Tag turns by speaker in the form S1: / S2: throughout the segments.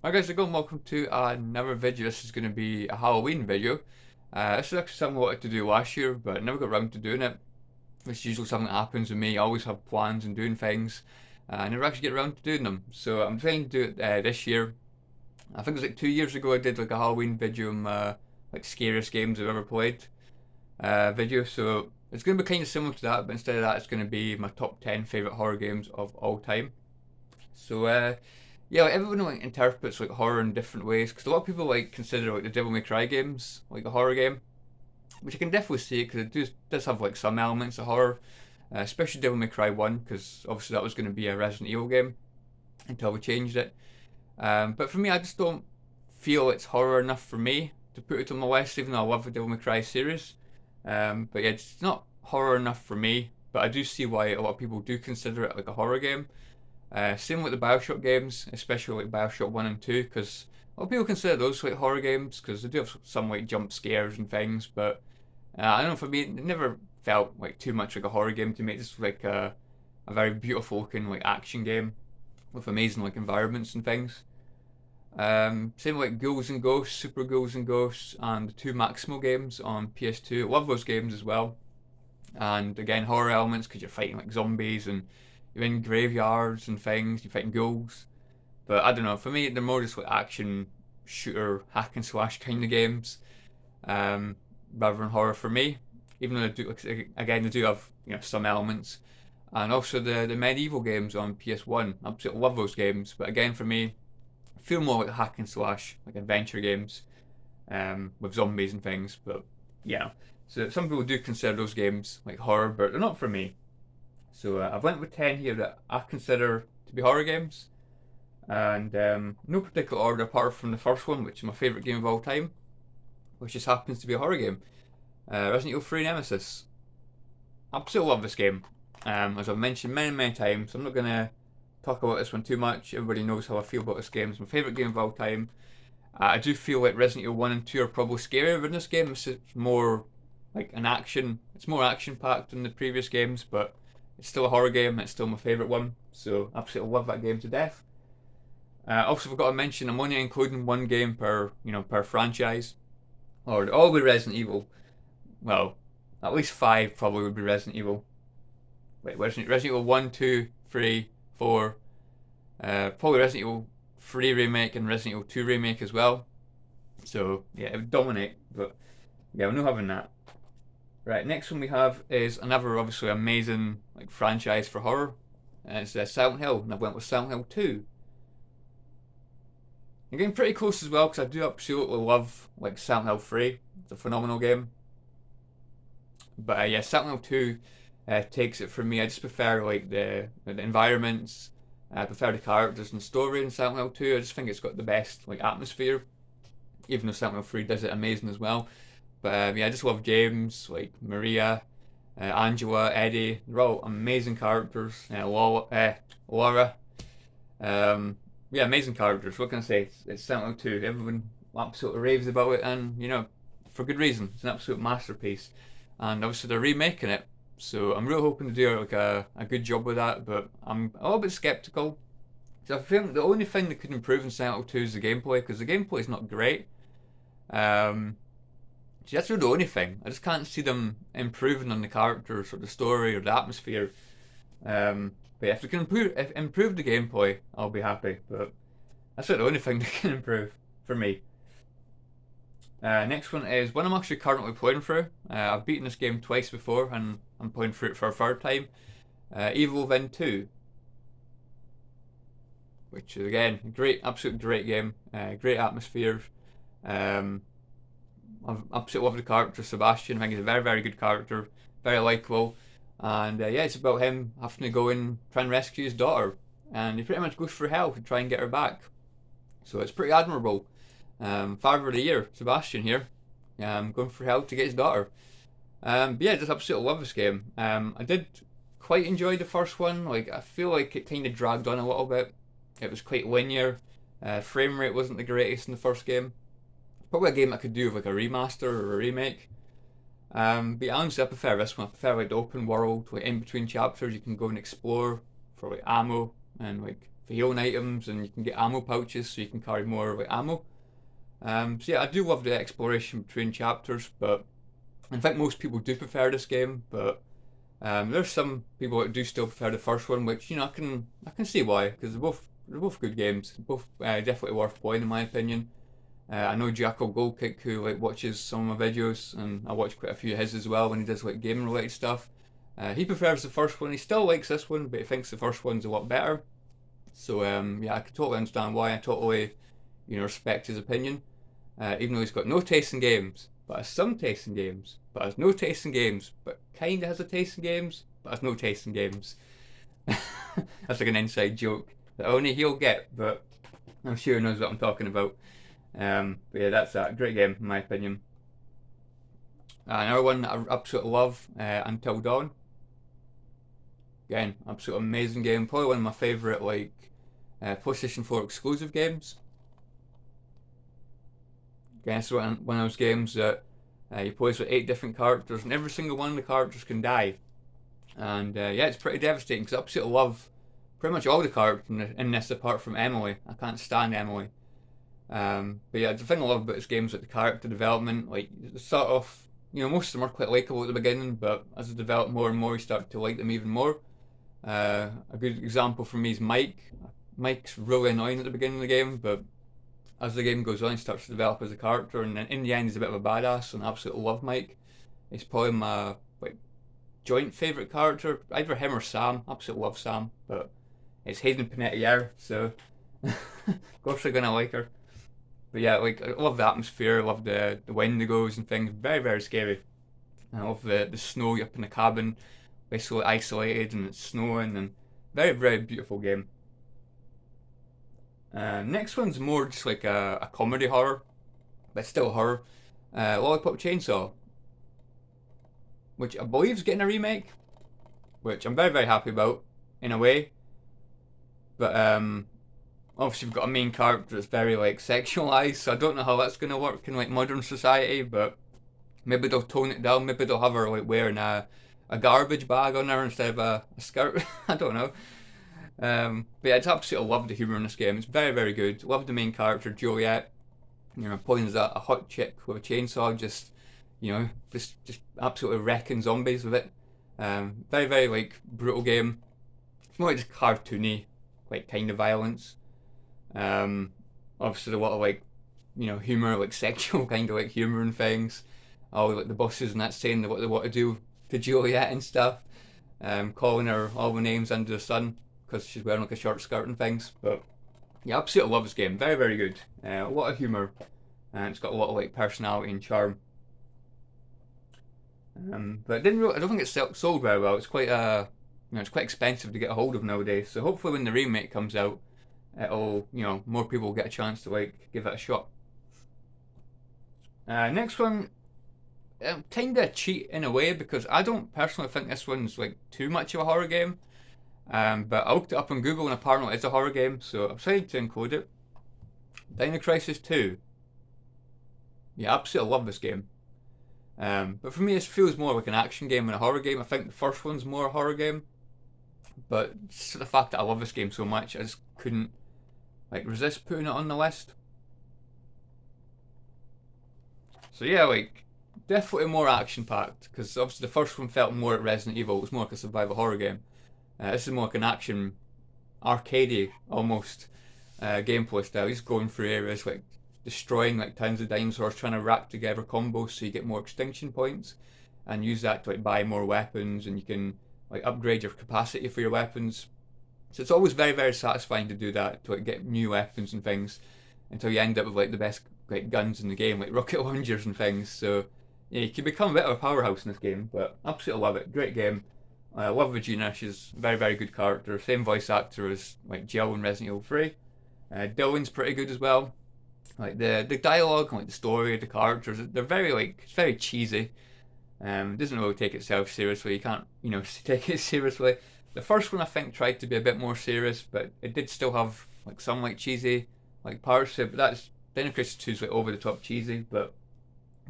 S1: Hi guys, welcome to another video. This is going to be a Halloween video. This is actually something I wanted to do last year, but I never got around to doing it. It's usually something that happens with me. I always have plans and doing things. I never actually get around to doing them. So I'm trying to do it this year. I think it was like 2 years ago I did like a Halloween video on like scariest games I've ever played video. So it's going to be kind of similar to that, but instead of that it's going to be my top 10 favourite horror games of all time. So yeah, like, everyone like interprets like horror in different ways because a lot of people like consider like the Devil May Cry games like a horror game, which I can definitely see because it does have like some elements of horror, especially Devil May Cry One because obviously that was going to be a Resident Evil game until we changed it. But for me, I just don't feel it's horror enough for me to put it on my list, even though I love the Devil May Cry series. But yeah, it's not horror enough for me. But I do see why a lot of people do consider it like a horror game. Same with the Bioshock games, especially like Bioshock 1 and 2, because a lot of people consider those like horror games because they do have some like jump scares and things, but I don't know, for me, it never felt like too much like a horror game to me. It's just like a very beautiful looking like action game with amazing like environments and things. Same with like Ghouls and Ghosts, Super Ghouls and Ghosts, and the two Maximal games on PS2. I love those games as well. And again, horror elements because you're fighting like zombies and you're in graveyards and things. You're fighting ghouls. But I don't know. For me, they're more just like action shooter hack and slash kind of games, um, rather than horror for me. Even though they do, like, again, they do have some elements, and also the medieval games on PS1. I absolutely love those games. But again, for me, I feel more like hack and slash, like adventure games, with zombies and things. But yeah, so some people do consider those games like horror, but they're not for me. So I've went with 10 here that I consider to be horror games, and no particular order apart from the first one, which is my favourite game of all time, which just happens to be a horror game. Resident Evil 3 Nemesis. Absolutely love this game. As I've mentioned many, many times, I'm not going to talk about this one too much. Everybody knows how I feel about this game. It's my favourite game of all time. I do feel like Resident Evil 1 and 2 are probably scarier in this game. It's more like an action. It's more action packed than the previous games, but it's still a horror game. It's still my favourite one. So absolutely love that game to death. Also forgot to mention I'm only including one game per franchise, or all be Resident Evil. Well, at least five probably would be Resident Evil. Wait, Resident Evil 1, 2, 3, 4. Probably Resident Evil 3 remake and Resident Evil 2 remake as well. So yeah, it would dominate. But yeah, we're not having that. Right, next one we have is another obviously amazing like franchise for horror, and it's Silent Hill, and I've went with Silent Hill 2. I'm getting pretty close as well because I do absolutely love like Silent Hill 3. It's a phenomenal game. But yeah, Silent Hill 2 takes it from me. I just prefer like the environments. I prefer the characters and story in Silent Hill 2. I just think it's got the best like atmosphere. Even though Silent Hill 3 does it amazing as well. But yeah, I just love James, like Maria, Angela, Eddie. They're all amazing characters. Laura. Um, yeah, amazing characters. What can I say? It's Silent Hill 2. Everyone absolutely raves about it, and for good reason. It's an absolute masterpiece. And obviously they're remaking it, so I'm really hoping to do like a good job with that. But I'm a little bit skeptical. So I think the only thing that could improve in Silent Hill 2 is the gameplay, because the gameplay is not great. Um, See, that's really the only thing. I just can't see them improving on the characters or the story or the atmosphere. But yeah, if they can improve the gameplay, I'll be happy. But that's really the only thing they can improve for me. Next one is one I'm actually currently playing through. I've beaten this game twice before, and I'm playing through it for a third time. Evil Within 2, which is again a great, absolute great game. Great atmosphere. Um, I absolutely love the character Sebastian. I think he's a very, very good character, very likable, and yeah, it's about him having to go and try and rescue his daughter, and he pretty much goes through hell to try and get her back. So it's pretty admirable. Father of the Year, Sebastian here, going for hell to get his daughter. But yeah, just absolutely love this game. I did quite enjoy the first one. Like I feel like it kind of dragged on a little bit. It was quite linear. Frame rate wasn't the greatest in the first game. Probably a game I could do with like a remaster or a remake. But yeah, honestly, I prefer this one. I prefer like the open world, like in between chapters, you can go and explore for like ammo and like for healing items, and you can get ammo pouches so you can carry more like ammo. So yeah, I do love the exploration between chapters, but in fact most people do prefer this game. But there's some people that do still prefer the first one, which I can see why, because they're both good games, both definitely worth playing in my opinion. I know Jackal Goldkick, who like watches some of my videos, and I watch quite a few of his as well when he does like gaming related stuff. He prefers the first one. He still likes this one, but he thinks the first one's a lot better. So yeah, I can totally understand why. I totally respect his opinion. Even though he's got no taste in games, but has some taste in games, but has no taste in games, but kinda has a taste in games, but has no taste in games. That's like an inside joke that only he'll get, but I'm sure he knows what I'm talking about. But yeah, that's a great game in my opinion. Another one that I absolutely love, Until Dawn. Again, absolutely amazing game. Probably one of my favourite like PlayStation 4 exclusive games. Again, it's one of those games that you play with 8 different characters, and every single one of the characters can die. And yeah, it's pretty devastating because I absolutely love pretty much all the characters in this apart from Emily. I can't stand Emily. But yeah, the thing I love about this game is like the character development. Like, they start off, most of them are quite likable at the beginning, but as they develop more and more, you start to like them even more. A good example for me is Mike. Mike's really annoying at the beginning of the game, but as the game goes on, he starts to develop as a character, and then in the end, he's a bit of a badass, and I absolutely love Mike. He's probably my like joint favourite character, either him or Sam. I absolutely love Sam, but it's Hayden Panettiere, so of course I'm gonna like her. But yeah, like I love the atmosphere, I love the wendigos and things. Very very scary. I love the snow up in the cabin, basically isolated and it's snowing, and very very beautiful game. Next one's more just like a comedy horror, but still horror. Lollipop Chainsaw, which I believe is getting a remake, which I'm very very happy about in a way. But obviously we've got a main character that's very like sexualized, so I don't know how that's gonna work in like modern society. But maybe they'll tone it down. Maybe they'll have her like wearing a garbage bag on her instead of a skirt. I don't know. But yeah, I just absolutely love the humour in this game. It's very, very good. Love the main character, Juliet. Playing as a hot chick with a chainsaw, just absolutely wrecking zombies with it. Very, very like brutal game. It's more like just cartoony, like kind of violence. Obviously a lot of like, humour, like sexual kind of like humour and things. All like the bosses and that saying what they want to do to Juliet and stuff. Calling her all the names under the sun because she's wearing like a short skirt and things. But yeah, I absolutely love this game. Very, very good. A lot of humour, and it's got a lot of like personality and charm. But it didn't. Really, I don't think it's sold very well. It's quite it's quite expensive to get a hold of nowadays. So hopefully, when the remake comes out, it'll more people will get a chance to like give it a shot. Next one, kind of cheat in a way because I don't personally think this one's like too much of a horror game. But I looked it up on Google and apparently it's a horror game, so I've decided to include it. Dino Crisis 2. Yeah, I absolutely love this game. But for me, it feels more like an action game than a horror game. I think the first one's more a horror game. But just the fact that I love this game so much, I just couldn't like resist putting it on the list. So yeah, like definitely more action packed because obviously the first one felt more like Resident Evil. It was more like a survival horror game. This is more like an action, arcadey almost gameplay style. He's going through areas like destroying like tons of dinosaurs, trying to rack together combos so you get more extinction points, and use that to like buy more weapons, and you can like upgrade your capacity for your weapons. So it's always very very satisfying to do that, to like get new weapons and things, until you end up with like the best like guns in the game, like rocket launchers and things. So yeah, you can become a bit of a powerhouse in this game. But absolutely love it. Great game. I love Regina. She's a very, very good character. Same voice actor as like Jill in Resident Evil 3. Dylan's pretty good as well. Like the dialogue, like the story, the characters, they're very like it's very cheesy. It doesn't really take itself seriously. You can't take it seriously. The first one I think tried to be a bit more serious, but it did still have like some like cheesy like parts to it. But that's Dino Crisis 2 is like over the top cheesy, but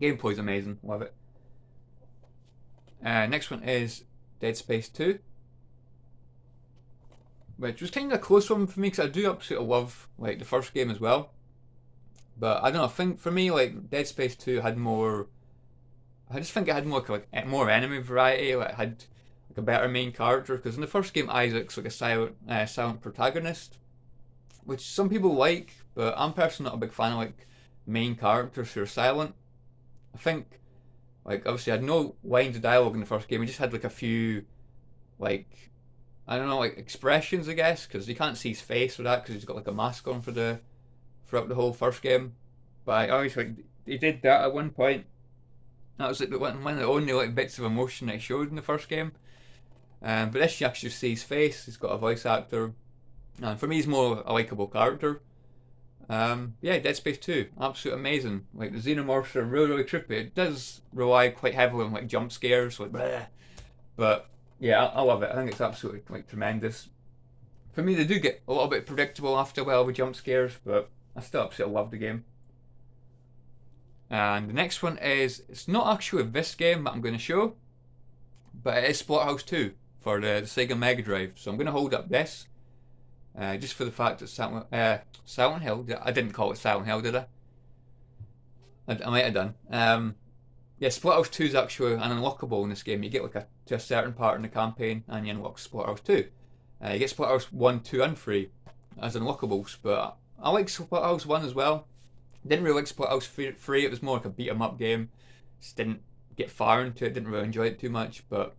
S1: gameplay's amazing. Love it. Next one is Dead Space 2. which was kind of a close one for me because I do absolutely love like the first game as well. But I don't know. I think for me, like Dead Space 2 had more. I just think it had more like more enemy variety. Like it had like a better main character because in the first game Isaac's like a silent protagonist, which some people like, but I'm personally not a big fan of like main characters who are silent. I think like obviously I had no lines of dialogue in the first game. We just had like a few like I don't know like expressions I guess because you can't see his face for that because he's got like a mask on for the throughout the whole first game. But I always like he did that at one point. That was like one of the only like bits of emotion that he showed in the first game. But this you actually see his face. He's got a voice actor, and for me, he's more a likable character. Yeah, Dead Space 2, absolutely amazing. Like the xenomorphs are really, really trippy. It does rely quite heavily on like jump scares, like bleh. But yeah, I love it. I think it's absolutely like tremendous. For me, they do get a little bit predictable after a while with jump scares, but I still absolutely love the game. And the next one is it's not actually this game that I'm going to show, but it is Splatterhouse 2 for the Sega Mega Drive. So I'm going to hold up this just for the fact that Silent Hill. I didn't call it Silent Hill, did I? I might have done. Yeah, Splatterhouse 2 is actually an unlockable in this game. You get like to a certain part in the campaign and you unlock Splatterhouse 2. You get Splatterhouse 1, 2, and 3 as unlockables, but I like Splatterhouse 1 as well. Didn't really like Splatterhouse 3. It was more like a beat 'em up game. Just didn't get far into it. Didn't really enjoy it too much. But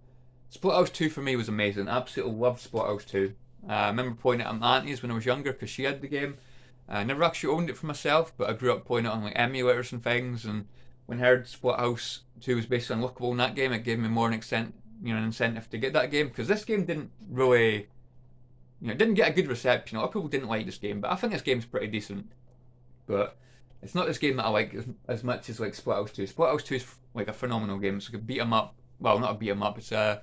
S1: Splatterhouse 2 for me was amazing. Absolutely loved Splatterhouse 2. I remember playing it at my auntie's when I was younger because she had the game. I never actually owned it for myself, but I grew up playing it on like emulators and things. And when I heard Splatterhouse 2 was basically unlockable in that game, it gave me more an incentive to get that game because this game didn't really, it didn't get a good reception. A lot of people didn't like this game, but I think this game's pretty decent. But it's not this game that I like as much as like Splatterhouse 2. Splatterhouse 2 is like a phenomenal game. It's like a beat 'em up. Well, not a beat 'em up. It's a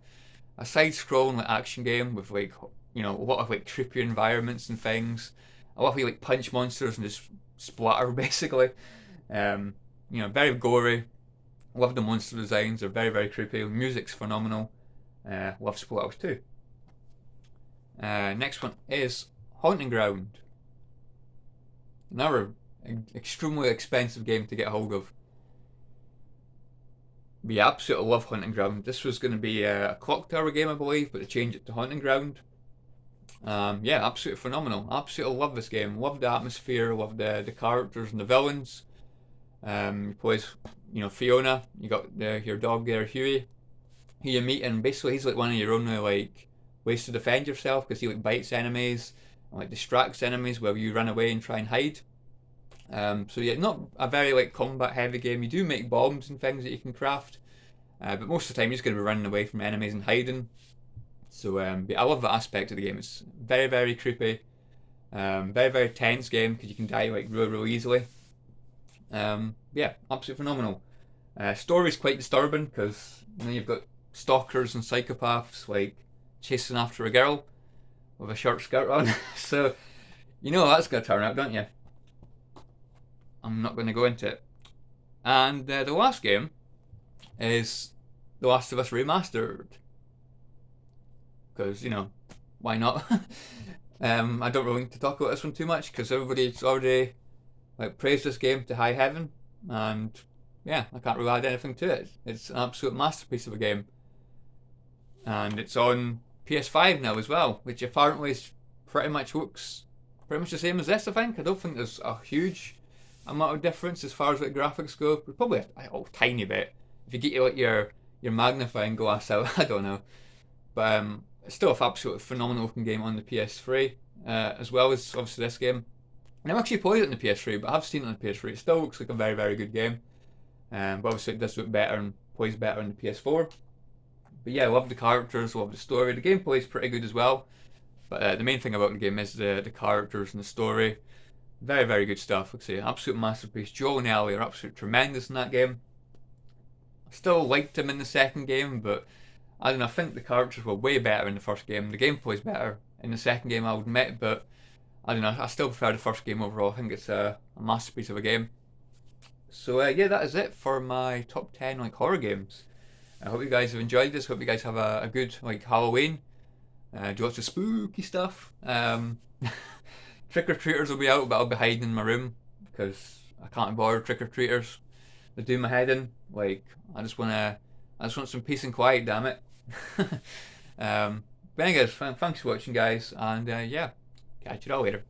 S1: side-scrolling like action game with like a lot of like trippy environments and things. I love how you like punch monsters and just splatter basically. Very gory. Love the monster designs. They're very very creepy. Music's phenomenal. Love Splatterhouse 2. Next one is Haunting Ground. Another extremely expensive game to get a hold of. We absolutely love Haunting Ground. This was going to be a Clock Tower game, I believe, but they changed it to Haunting Ground. Yeah, absolutely phenomenal. Absolutely love this game. Love the atmosphere. Love the characters and the villains. You play Fiona. You got your dog there, Huey. Who you meet, and basically he's like one of your only like ways to defend yourself because he like bites enemies and like distracts enemies while you run away and try and hide. So yeah, not a very like combat heavy game. You do make bombs and things that you can craft, but most of the time you're just going to be running away from enemies and hiding. So I love that aspect of the game. It's very very creepy, very very tense game because you can die like really really easily. Yeah, absolutely phenomenal. Story's quite disturbing because you've got stalkers and psychopaths like chasing after a girl with a short skirt on. So you know how that's going to turn out, don't you? I'm not going to go into it. And the last game is The Last of Us Remastered. Because, why not? I don't really need to talk about this one too much because everybody's already like praised this game to high heaven. And yeah, I can't really add anything to it. It's an absolute masterpiece of a game. And it's on PS5 now as well, which apparently is pretty much looks pretty much the same as this, I think. I don't think there's a huge amount of difference as far as like graphics go. Probably a tiny bit. If you get your magnifying glass out, I don't know. But it's still an absolutely phenomenal looking game on the PS3, as well as obviously this game. And I've actually played it on the PS3, but I have seen it on the PS3. It still looks like a very, very good game. But obviously it does look better and plays better on the PS4. But yeah, I love the characters, love the story. The gameplay is pretty good as well. But the main thing about the game is the characters and the story. Very, very good stuff. Like I say, absolute masterpiece. Joel and Ellie are absolutely tremendous in that game. I still liked him in the second game, but I don't know, I think the characters were way better in the first game. The gameplay's better in the second game, I would admit, but I don't know, I still prefer the first game overall. I think it's a masterpiece of a game. So yeah, that is it for my top 10 like horror games. I hope you guys have enjoyed this. Hope you guys have a good like Halloween. Do lots of spooky stuff. Trick or treaters will be out, but I'll be hiding in my room because I can't be bothered trick or treaters. They do my head in. Like I just want some peace and quiet. Damn it. But anyways, thanks for watching, guys, and yeah, catch you all later.